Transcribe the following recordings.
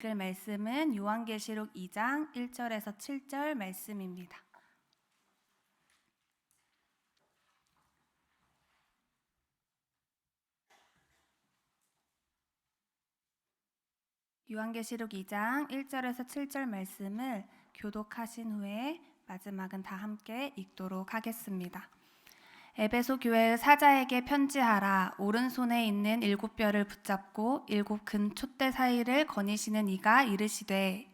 읽을 말씀은 요한계시록 2장 1절에서 7절 말씀입니다. 요한계시록 2장 1절에서 7절 말씀을 교독하신 후에 마지막은 다 함께 읽도록 하겠습니다. 에베소 교회의 사자에게 편지하라. 오른손에 있는 7뼈를 붙잡고 7 큰 촛대 사이를 거니시는 이가 이르시되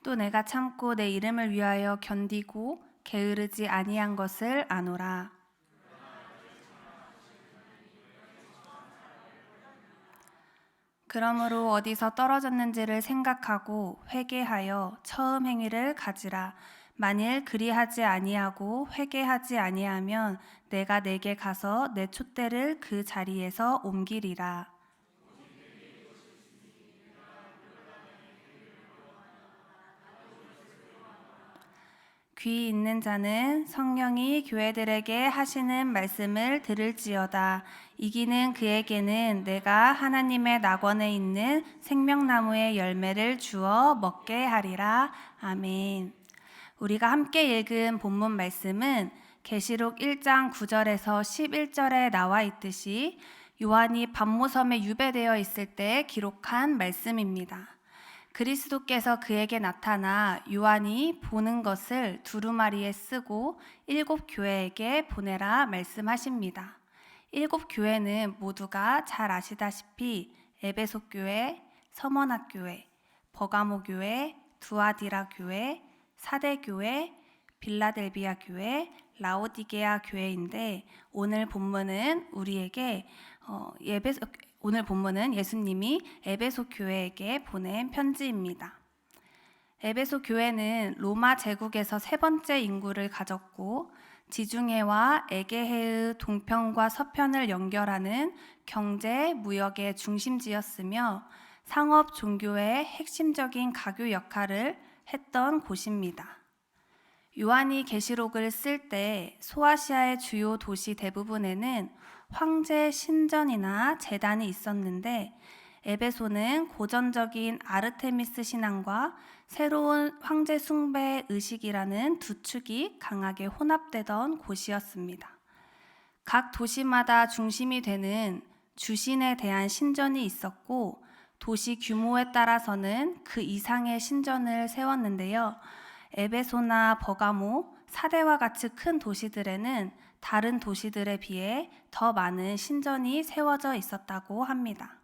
또 내가 참고 내 이름을 위하여 견디고 게으르지 아니한 것을 아노라. 그러므로 어디서 떨어졌는지를 생각하고 회개하여 처음 행위를 가지라. 만일 그리하지 아니하고 회개하지 아니하면 내가 내게 가서 내 촛대를 그 자리에서 옮기리라. 귀 있는 자는 성령이 교회들에게 하시는 말씀을 들을지어다. 이기는 그에게는 내가 하나님의 낙원에 있는 생명나무의 열매를 주어 먹게 하리라. 아멘. 우리가 함께 읽은 본문 말씀은 계시록 1장 9절에서 11절에 나와 있듯이 요한이 반모섬에 유배되어 있을 때 기록한 말씀입니다. 그리스도께서 그에게 나타나 요한이 보는 것을 두루마리에 쓰고 7 교회에게 보내라 말씀하십니다. 7 교회는 모두가 잘 아시다시피 에베소 교회, 서머나 교회, 버가모 교회, 두아디라 교회, 사대 교회, 빌라델비아 교회, 라오디게아 교회인데 오늘 본문은 예수님이 에베소 교회에게 보낸 편지입니다. 에베소 교회는 로마 제국에서 3번째 인구를 가졌고 지중해와 에게해의 동편과 서편을 연결하는 경제, 무역의 중심지였으며 상업, 종교의 핵심적인 가교 역할을 했던 곳입니다. 요한이 계시록을 쓸 때 소아시아의 주요 도시 대부분에는 황제 신전이나 제단이 있었는데 에베소는 고전적인 아르테미스 신앙과 새로운 황제 숭배 의식이라는 두 축이 강하게 혼합되던 곳이었습니다. 각 도시마다 중심이 되는 주신에 대한 신전이 있었고 도시 규모에 따라서는 그 이상의 신전을 세웠는데요. 에베소나 버가모, 사대와 같이 큰 도시들에는 다른 도시들에 비해 더 많은 신전이 세워져 있었다고 합니다.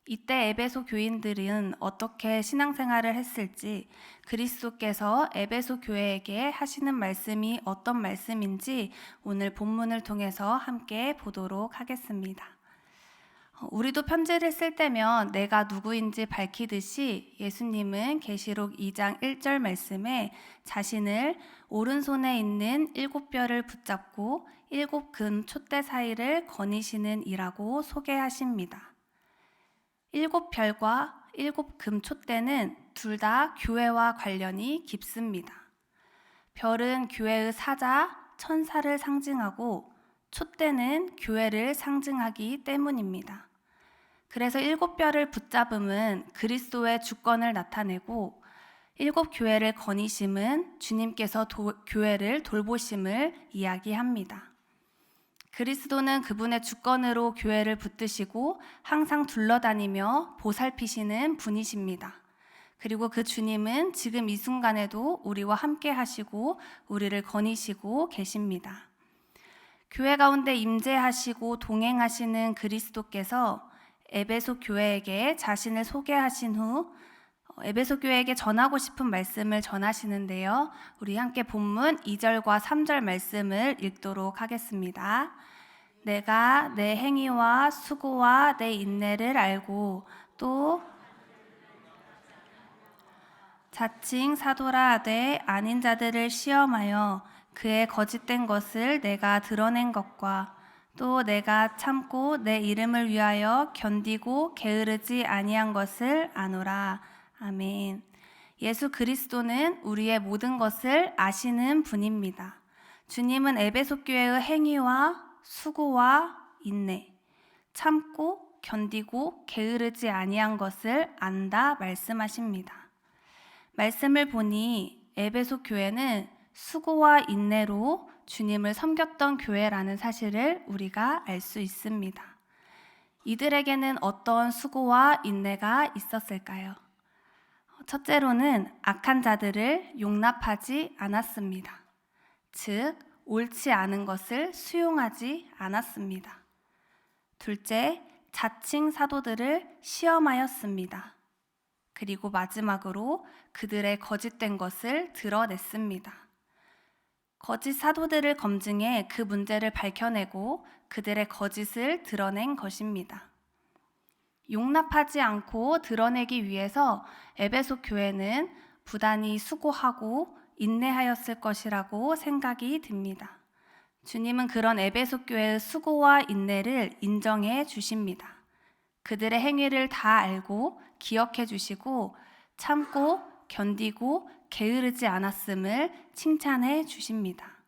이때 에베소 교인들은 어떻게 신앙생활을 했을지, 그리스도께서 에베소 교회에게 하시는 말씀이 어떤 말씀인지 오늘 본문을 통해서 함께 보도록 하겠습니다. 우리도 편지를 쓸 때면 내가 누구인지 밝히듯이 예수님은 계시록 2장 1절 말씀에 자신을 오른손에 있는 7뼈를 붙잡고 7 큰 촛대 사이를 거니시는 이라고 소개하십니다. 7별과 7 금 촛대는 둘 다 교회와 관련이 깊습니다. 별은 교회의 사자, 천사를 상징하고 촛대는 교회를 상징하기 때문입니다. 그래서 7뼈를 붙잡음은 그리스도의 주권을 나타내고 7 교회를 거니심은 주님께서 교회를 돌보심을 이야기합니다. 그리스도는 그분의 주권으로 교회를 붙드시고 항상 둘러다니며 보살피시는 분이십니다. 그리고 그 주님은 지금 이 순간에도 우리와 함께 하시고 우리를 거니시고 계십니다. 교회 가운데 임재하시고 동행하시는 그리스도께서 에베소 교회에게 자신을 소개하신 후 에베소 교회에게 전하고 싶은 말씀을 전하시는데요. 우리 함께 본문 2절과 3절 말씀을 읽도록 하겠습니다. 내가 내 행위와 수고와 내 인내를 알고 또 자칭 사도라 하되 아닌 자들을 시험하여 그의 거짓된 것을 내가 드러낸 것과 또 내가 참고 내 이름을 위하여 견디고 게으르지 아니한 것을 아노라. 아멘. 예수 그리스도는 우리의 모든 것을 아시는 분입니다. 주님은 에베소 교회의 행위와 수고와 인내, 참고 견디고 게으르지 아니한 것을 안다 말씀하십니다. 말씀을 보니 에베소 교회는 수고와 인내로 주님을 섬겼던 교회라는 사실을 우리가 알 수 있습니다. 이들에게는 어떤 수고와 인내가 있었을까요? 첫째로는 악한 자들을 용납하지 않았습니다. 즉, 옳지 않은 것을 수용하지 않았습니다. 둘째, 자칭 사도들을 시험하였습니다. 그리고 마지막으로 그들의 거짓된 것을 드러냈습니다. 거짓 사도들을 검증해 그 문제를 밝혀내고 그들의 거짓을 드러낸 것입니다. 용납하지 않고 드러내기 위해서 에베소 교회는 부단히 수고하고 인내하였을 것이라고 생각이 듭니다. 주님은 그런 에베소 교회의 수고와 인내를 인정해 주십니다. 그들의 행위를 다 알고 기억해 주시고 참고 견디고 게으르지 않았음을 칭찬해 주십니다.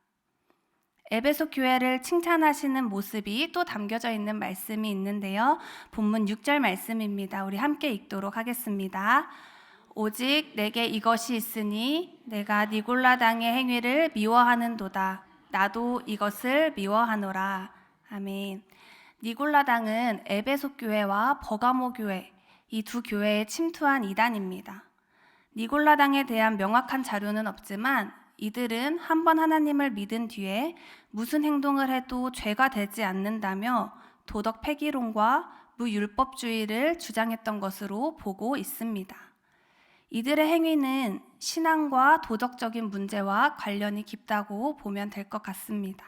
에베소 교회를 칭찬하시는 모습이 또 담겨져 있는 말씀이 있는데요. 본문 6절 말씀입니다. 우리 함께 읽도록 하겠습니다. 오직 내게 이것이 있으니 내가 니골라 당의 행위를 미워하는도다. 나도 이것을 미워하노라. 아멘. 니골라 당은 에베소 교회와 버가모 교회, 이 두 교회에 침투한 이단입니다. 니골라 당에 대한 명확한 자료는 없지만 이들은 한번 하나님을 믿은 뒤에 무슨 행동을 해도 죄가 되지 않는다며 도덕 폐기론과 무율법주의를 주장했던 것으로 보고 있습니다. 이들의 행위는 신앙과 도덕적인 문제와 관련이 깊다고 보면 될 것 같습니다.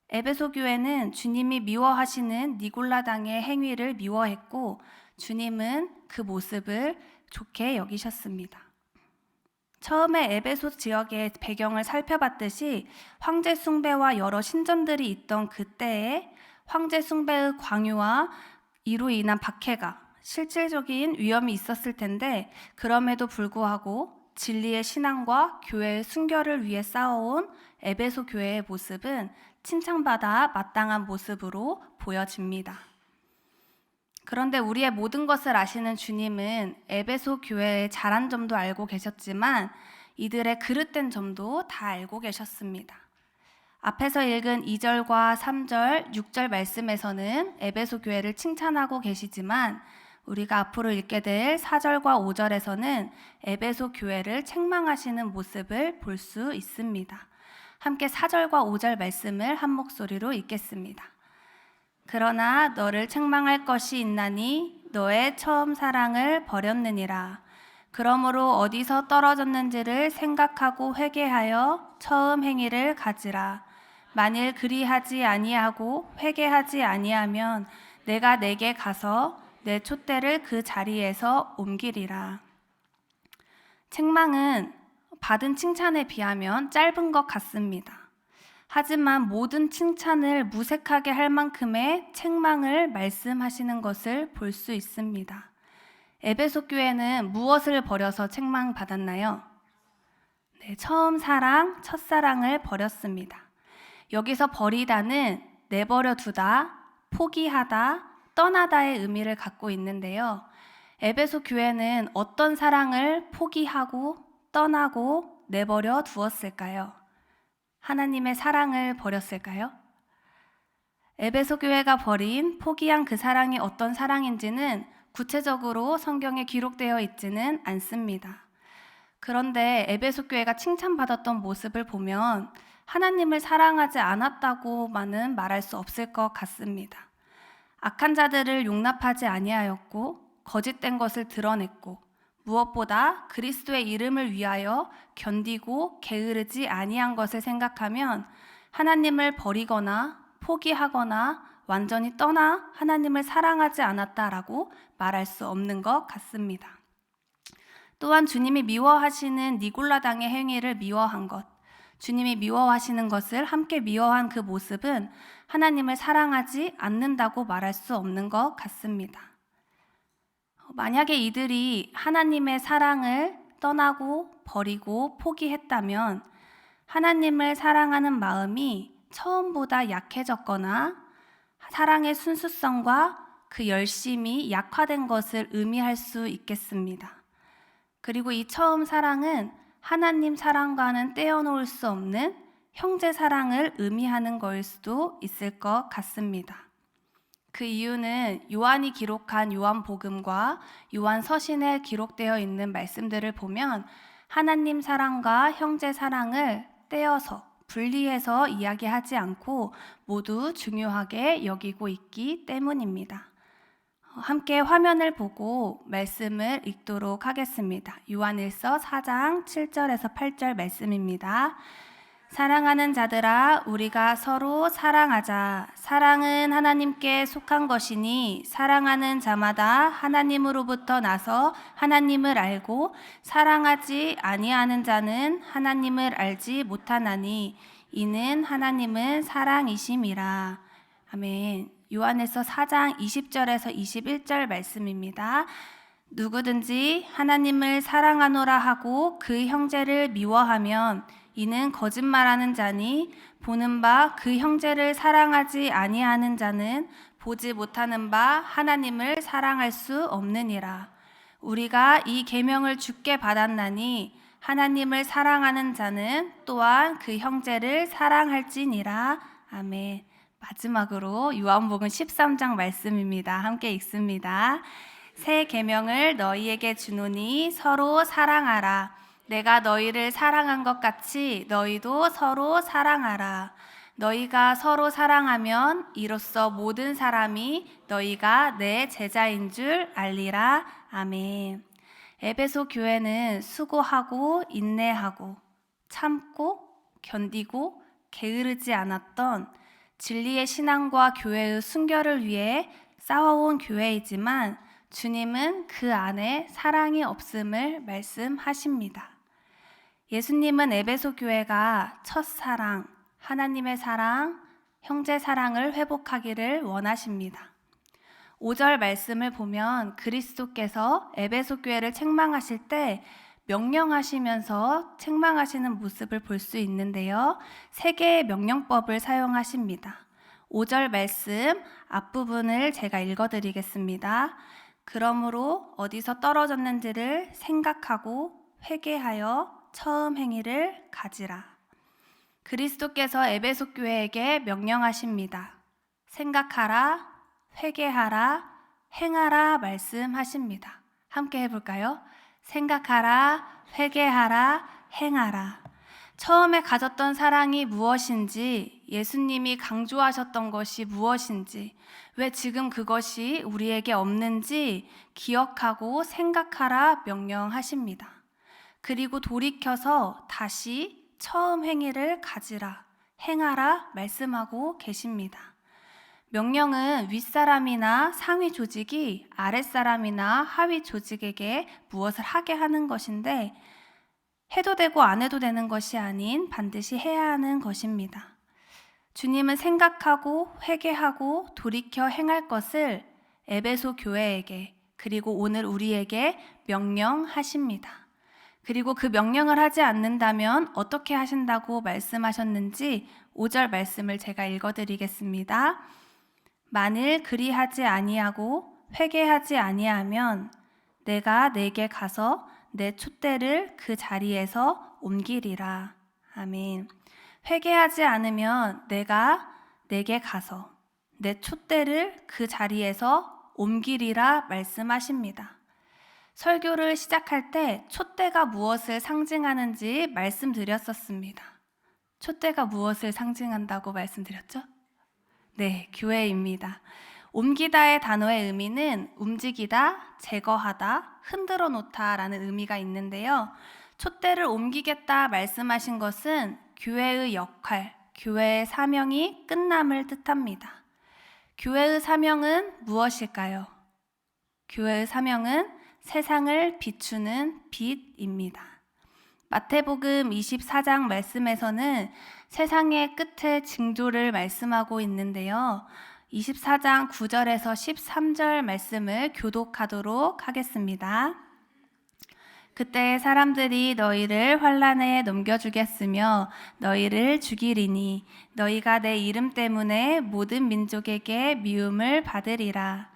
에베소 교회는 주님이 미워하시는 니골라 당의 행위를 미워했고 주님은 그 모습을 좋게 여기셨습니다. 처음에 에베소 지역의 배경을 살펴봤듯이 황제 숭배와 여러 신전들이 있던 그때에 황제 숭배의 광유와 이로 인한 박해가 실질적인 위험이 있었을 텐데 그럼에도 불구하고 진리의 신앙과 교회의 순결을 위해 싸워온 에베소 교회의 모습은 칭찬받아 마땅한 모습으로 보여집니다. 그런데 우리의 모든 것을 아시는 주님은 에베소 교회의 잘한 점도 알고 계셨지만 이들의 그릇된 점도 다 알고 계셨습니다. 앞에서 읽은 2절과 3절, 6절 말씀에서는 에베소 교회를 칭찬하고 계시지만 우리가 앞으로 읽게 될 4절과 5절에서는 에베소 교회를 책망하시는 모습을 볼 수 있습니다. 함께 4절과 5절 말씀을 한 목소리로 읽겠습니다. 그러나 너를 책망할 것이 있나니 너의 처음 사랑을 버렸느니라. 그러므로 어디서 떨어졌는지를 생각하고 회개하여 처음 행위를 가지라. 만일 그리하지 아니하고 회개하지 아니하면 내가 내게 가서 내 촛대를 그 자리에서 옮기리라. 책망은 받은 칭찬에 비하면 짧은 것 같습니다. 하지만 모든 칭찬을 무색하게 할 만큼의 책망을 말씀하시는 것을 볼 수 있습니다. 에베소 교회는 무엇을 버려서 책망받았나요? 네, 처음 사랑, 첫사랑을 버렸습니다. 여기서 버리다는 내버려 두다, 포기하다, 떠나다의 의미를 갖고 있는데요. 에베소 교회는 어떤 사랑을 포기하고 떠나고 내버려 두었을까요? 하나님의 사랑을 버렸을까요? 에베소 교회가 버린, 포기한 그 사랑이 어떤 사랑인지는 구체적으로 성경에 기록되어 있지는 않습니다. 그런데 에베소 교회가 칭찬받았던 모습을 보면 하나님을 사랑하지 않았다고만은 말할 수 없을 것 같습니다. 악한 자들을 용납하지 아니하였고 거짓된 것을 드러냈고 무엇보다 그리스도의 이름을 위하여 견디고 게으르지 아니한 것을 생각하면 하나님을 버리거나 포기하거나 완전히 떠나 하나님을 사랑하지 않았다라고 말할 수 없는 것 같습니다. 또한 주님이 미워하시는 니골라 당의 행위를 미워한 것, 주님이 미워하시는 것을 함께 미워한 그 모습은 하나님을 사랑하지 않는다고 말할 수 없는 것 같습니다. 만약에 이들이 하나님의 사랑을 떠나고 버리고 포기했다면 하나님을 사랑하는 마음이 처음보다 약해졌거나 사랑의 순수성과 그 열심이 약화된 것을 의미할 수 있겠습니다. 그리고 이 처음 사랑은 하나님 사랑과는 떼어놓을 수 없는 형제 사랑을 의미하는 거일 수도 있을 것 같습니다. 그 이유는 요한이 기록한 요한복음과 요한서신에 기록되어 있는 말씀들을 보면 하나님 사랑과 형제 사랑을 떼어서 분리해서 이야기하지 않고 모두 중요하게 여기고 있기 때문입니다. 함께 화면을 보고 말씀을 읽도록 하겠습니다. 요한일서 4장 7절에서 8절 말씀입니다. 사랑하는 자들아, 우리가 서로 사랑하자. 사랑은 하나님께 속한 것이니 사랑하는 자마다 하나님으로부터 나서 하나님을 알고 사랑하지 아니하는 자는 하나님을 알지 못하나니 이는 하나님은 사랑이심이라. 아멘. 요한에서 4장 20절에서 21절 말씀입니다. 누구든지 하나님을 사랑하노라 하고 그 형제를 미워하면 이는 거짓말하는 자니 보는 바 그 형제를 사랑하지 아니하는 자는 보지 못하는 바 하나님을 사랑할 수 없느니라. 우리가 이 계명을 주께 받았나니 하나님을 사랑하는 자는 또한 그 형제를 사랑할지니라. 아멘. 마지막으로 요한복음 13장 말씀입니다. 함께 읽습니다. 새 계명을 너희에게 주노니 서로 사랑하라. 내가 너희를 사랑한 것 같이 너희도 서로 사랑하라. 너희가 서로 사랑하면 이로써 모든 사람이 너희가 내 제자인 줄 알리라. 아멘. 에베소 교회는 수고하고 인내하고 참고 견디고 게으르지 않았던 진리의 신앙과 교회의 순결을 위해 싸워온 교회이지만 주님은 그 안에 사랑이 없음을 말씀하십니다. 예수님은 에베소 교회가 첫사랑, 하나님의 사랑, 형제 사랑을 회복하기를 원하십니다. 5절 말씀을 보면 그리스도께서 에베소 교회를 책망하실 때 명령하시면서 책망하시는 모습을 볼 수 있는데요. 3개의 명령법을 사용하십니다. 5절 말씀 앞부분을 제가 읽어드리겠습니다. 그러므로 어디서 떨어졌는지를 생각하고 회개하여 처음 행위를 가지라. 그리스도께서 에베소 교회에게 명령하십니다. 생각하라, 회개하라, 행하라 말씀하십니다. 함께 해볼까요? 생각하라, 회개하라, 행하라. 처음에 가졌던 사랑이 무엇인지, 예수님이 강조하셨던 것이 무엇인지, 왜 지금 그것이 우리에게 없는지 기억하고 생각하라 명령하십니다. 그리고 돌이켜서 다시 처음 행위를 가지라, 행하라 말씀하고 계십니다. 명령은 윗사람이나 상위 조직이 아랫사람이나 하위 조직에게 무엇을 하게 하는 것인데 해도 되고 안 해도 되는 것이 아닌 반드시 해야 하는 것입니다. 주님은 생각하고 회개하고 돌이켜 행할 것을 에베소 교회에게 그리고 오늘 우리에게 명령하십니다. 그리고 그 명령을 하지 않는다면 어떻게 하신다고 말씀하셨는지 5절 말씀을 제가 읽어드리겠습니다. 만일 그리하지 아니하고 회개하지 아니하면 내가 내게 가서 내 촛대를 그 자리에서 옮기리라. 아멘. 회개하지 않으면 내가 내게 가서 내 촛대를 그 자리에서 옮기리라 말씀하십니다. 설교를 시작할 때 촛대가 무엇을 상징하는지 말씀드렸었습니다. 촛대가 무엇을 상징한다고 말씀드렸죠? 네, 교회입니다. 옮기다의 단어의 의미는 움직이다, 제거하다, 흔들어 놓다라는 의미가 있는데요. 촛대를 옮기겠다 말씀하신 것은 교회의 역할, 교회의 사명이 끝남을 뜻합니다. 교회의 사명은 무엇일까요? 교회의 사명은 세상을 비추는 빛입니다. 마태복음 24장 말씀에서는 세상의 끝의 징조를 말씀하고 있는데요. 24장 9절에서 13절 말씀을 교독하도록 하겠습니다. 그때 사람들이 너희를 환난에 넘겨주겠으며 너희를 죽이리니 너희가 내 이름 때문에 모든 민족에게 미움을 받으리라.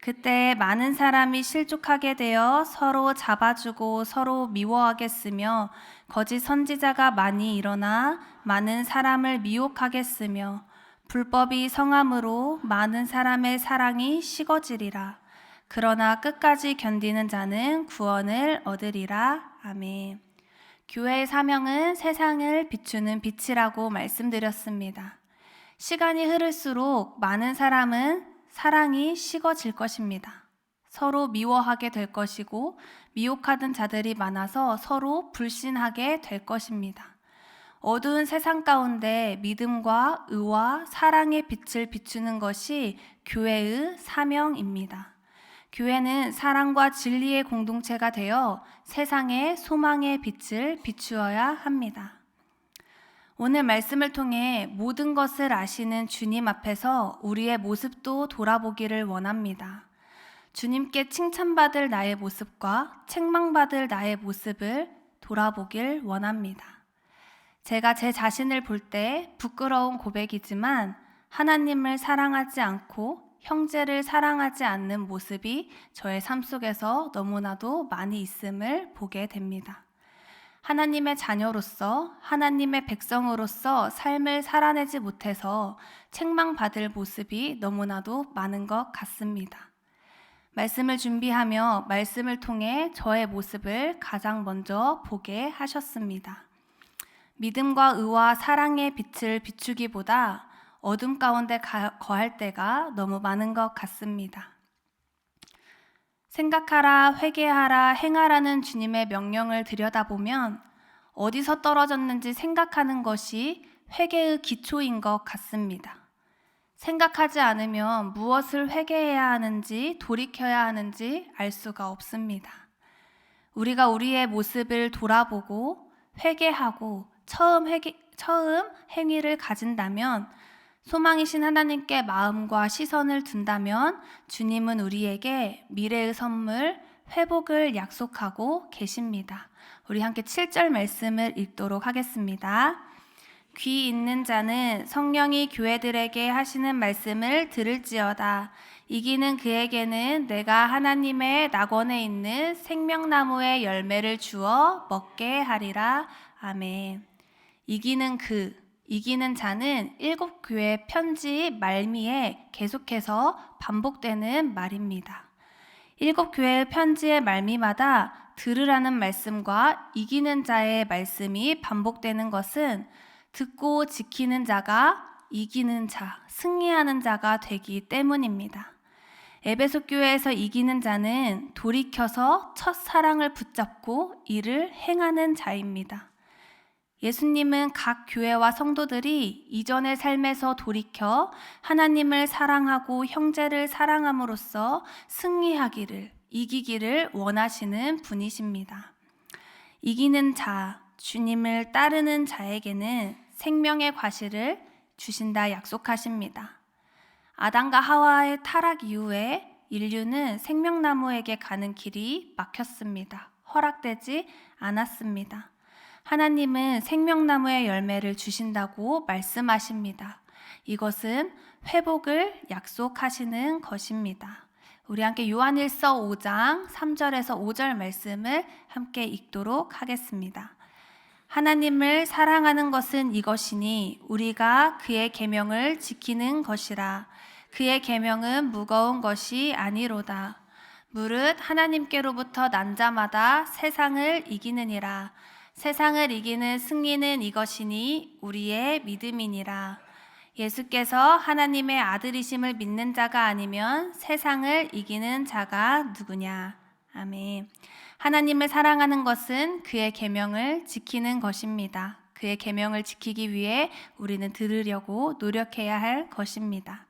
그때 많은 사람이 실족하게 되어 서로 잡아주고 서로 미워하겠으며 거짓 선지자가 많이 일어나 많은 사람을 미혹하겠으며 불법이 성함으로 많은 사람의 사랑이 식어지리라. 그러나 끝까지 견디는 자는 구원을 얻으리라. 아멘. 교회의 사명은 세상을 비추는 빛이라고 말씀드렸습니다. 시간이 흐를수록 많은 사람은 사랑이 식어질 것입니다. 서로 미워하게 될 것이고 미혹하던 자들이 많아서 서로 불신하게 될 것입니다. 어두운 세상 가운데 믿음과 의와 사랑의 빛을 비추는 것이 교회의 사명입니다. 교회는 사랑과 진리의 공동체가 되어 세상에 소망의 빛을 비추어야 합니다. 오늘 말씀을 통해 모든 것을 아시는 주님 앞에서 우리의 모습도 돌아보기를 원합니다. 주님께 칭찬받을 나의 모습과 책망받을 나의 모습을 돌아보길 원합니다. 제가 제 자신을 볼 때 부끄러운 고백이지만 하나님을 사랑하지 않고 형제를 사랑하지 않는 모습이 저의 삶 속에서 너무나도 많이 있음을 보게 됩니다. 하나님의 자녀로서 하나님의 백성으로서 삶을 살아내지 못해서 책망받을 모습이 너무나도 많은 것 같습니다. 말씀을 준비하며 말씀을 통해 저의 모습을 가장 먼저 보게 하셨습니다. 믿음과 의와 사랑의 빛을 비추기보다 어둠 가운데 거할 때가 너무 많은 것 같습니다. 생각하라, 회개하라, 행하라는 주님의 명령을 들여다보면 어디서 떨어졌는지 생각하는 것이 회개의 기초인 것 같습니다. 생각하지 않으면 무엇을 회개해야 하는지 돌이켜야 하는지 알 수가 없습니다. 우리가 우리의 모습을 돌아보고 회개하고 처음 행위를 가진다면 소망이신 하나님께 마음과 시선을 둔다면 주님은 우리에게 미래의 선물, 회복을 약속하고 계십니다. 우리 함께 7절 말씀을 읽도록 하겠습니다. 귀 있는 자는 성령이 교회들에게 하시는 말씀을 들을지어다. 이기는 그에게는 내가 하나님의 낙원에 있는 생명나무의 열매를 주어 먹게 하리라. 아멘. 이기는 자는 7교회 편지 말미에 계속해서 반복되는 말입니다. 7교회의 편지의 말미마다 들으라는 말씀과 이기는 자의 말씀이 반복되는 것은 듣고 지키는 자가 이기는 자, 승리하는 자가 되기 때문입니다. 에베소 교회에서 이기는 자는 돌이켜서 첫 사랑을 붙잡고 이를 행하는 자입니다. 예수님은 각 교회와 성도들이 이전의 삶에서 돌이켜 하나님을 사랑하고 형제를 사랑함으로써 승리하기를, 이기기를 원하시는 분이십니다. 이기는 자, 주님을 따르는 자에게는 생명의 과실을 주신다 약속하십니다. 아담과 하와의 타락 이후에 인류는 생명나무에게 가는 길이 막혔습니다. 허락되지 않았습니다. 하나님은 생명나무의 열매를 주신다고 말씀하십니다. 이것은 회복을 약속하시는 것입니다. 우리 함께 요한일서 5장 3절에서 5절 말씀을 함께 읽도록 하겠습니다. 하나님을 사랑하는 것은 이것이니 우리가 그의 계명을 지키는 것이라. 그의 계명은 무거운 것이 아니로다. 무릇 하나님께로부터 난 자마다 세상을 이기느니라. 세상을 이기는 승리는 이것이니 우리의 믿음이니라. 예수께서 하나님의 아들이심을 믿는 자가 아니면 세상을 이기는 자가 누구냐. 아멘. 하나님을 사랑하는 것은 그의 계명을 지키는 것입니다. 그의 계명을 지키기 위해 우리는 들으려고 노력해야 할 것입니다.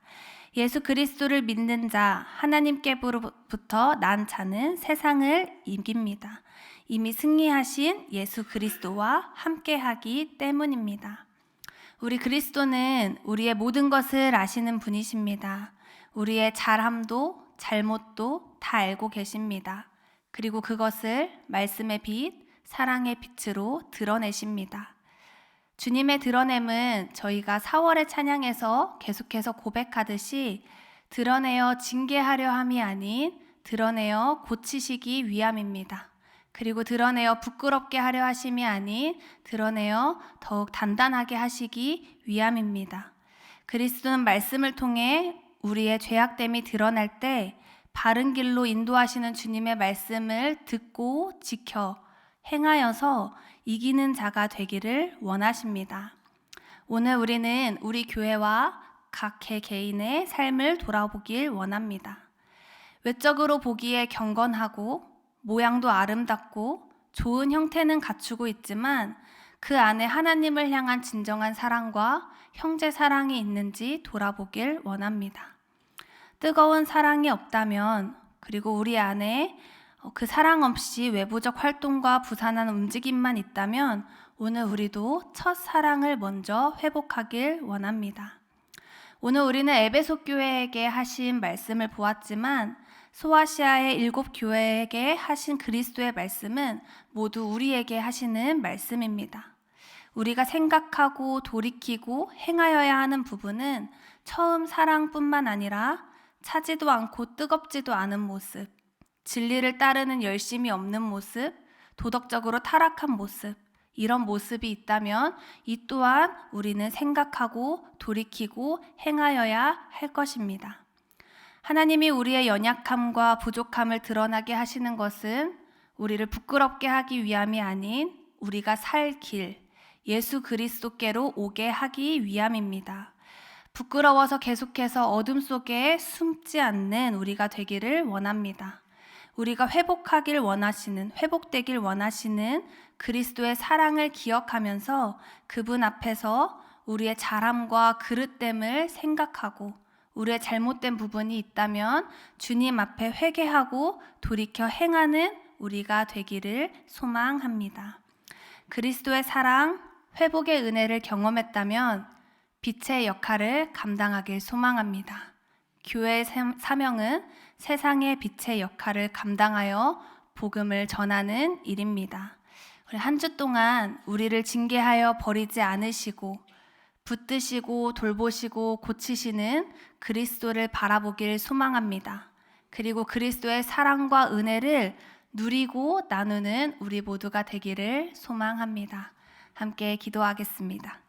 예수 그리스도를 믿는 자, 하나님께로부터 난 자는 세상을 이깁니다. 이미 승리하신 예수 그리스도와 함께하기 때문입니다. 우리 그리스도는 우리의 모든 것을 아시는 분이십니다. 우리의 잘함도 잘못도 다 알고 계십니다. 그리고 그것을 말씀의 빛, 사랑의 빛으로 드러내십니다. 주님의 드러냄은 저희가 4월의 찬양에서 계속해서 고백하듯이 드러내어 징계하려 함이 아닌 드러내어 고치시기 위함입니다. 그리고 드러내어 부끄럽게 하려 하심이 아닌 드러내어 더욱 단단하게 하시기 위함입니다. 그리스도는 말씀을 통해 우리의 죄악됨이 드러날 때 바른 길로 인도하시는 주님의 말씀을 듣고 지켜 행하여서 이기는 자가 되기를 원하십니다. 오늘 우리는 우리 교회와 각 개인의 삶을 돌아보길 원합니다. 외적으로 보기에 경건하고 모양도 아름답고 좋은 형태는 갖추고 있지만 그 안에 하나님을 향한 진정한 사랑과 형제 사랑이 있는지 돌아보길 원합니다. 뜨거운 사랑이 없다면, 그리고 우리 안에 그 사랑 없이 외부적 활동과 부산한 움직임만 있다면 오늘 우리도 첫 사랑을 먼저 회복하길 원합니다. 오늘 우리는 에베소 교회에게 하신 말씀을 보았지만 소아시아의 7 교회에게 하신 그리스도의 말씀은 모두 우리에게 하시는 말씀입니다. 우리가 생각하고 돌이키고 행하여야 하는 부분은 처음 사랑뿐만 아니라 차지도 않고 뜨겁지도 않은 모습, 진리를 따르는 열심이 없는 모습, 도덕적으로 타락한 모습, 이런 모습이 있다면 이 또한 우리는 생각하고 돌이키고 행하여야 할 것입니다. 하나님이 우리의 연약함과 부족함을 드러나게 하시는 것은 우리를 부끄럽게 하기 위함이 아닌 우리가 살 길, 예수 그리스도께로 오게 하기 위함입니다. 부끄러워서 계속해서 어둠 속에 숨지 않는 우리가 되기를 원합니다. 우리가 회복되길 원하시는 그리스도의 사랑을 기억하면서 그분 앞에서 우리의 잘함과 그릇됨을 생각하고 우리의 잘못된 부분이 있다면 주님 앞에 회개하고 돌이켜 행하는 우리가 되기를 소망합니다. 그리스도의 사랑, 회복의 은혜를 경험했다면 빛의 역할을 감당하길 소망합니다. 교회의 사명은 세상의 빛의 역할을 감당하여 복음을 전하는 일입니다. 한 주 동안 우리를 징계하여 버리지 않으시고 붙드시고 돌보시고 고치시는 그리스도를 바라보길 소망합니다. 그리고 그리스도의 사랑과 은혜를 누리고 나누는 우리 모두가 되기를 소망합니다. 함께 기도하겠습니다.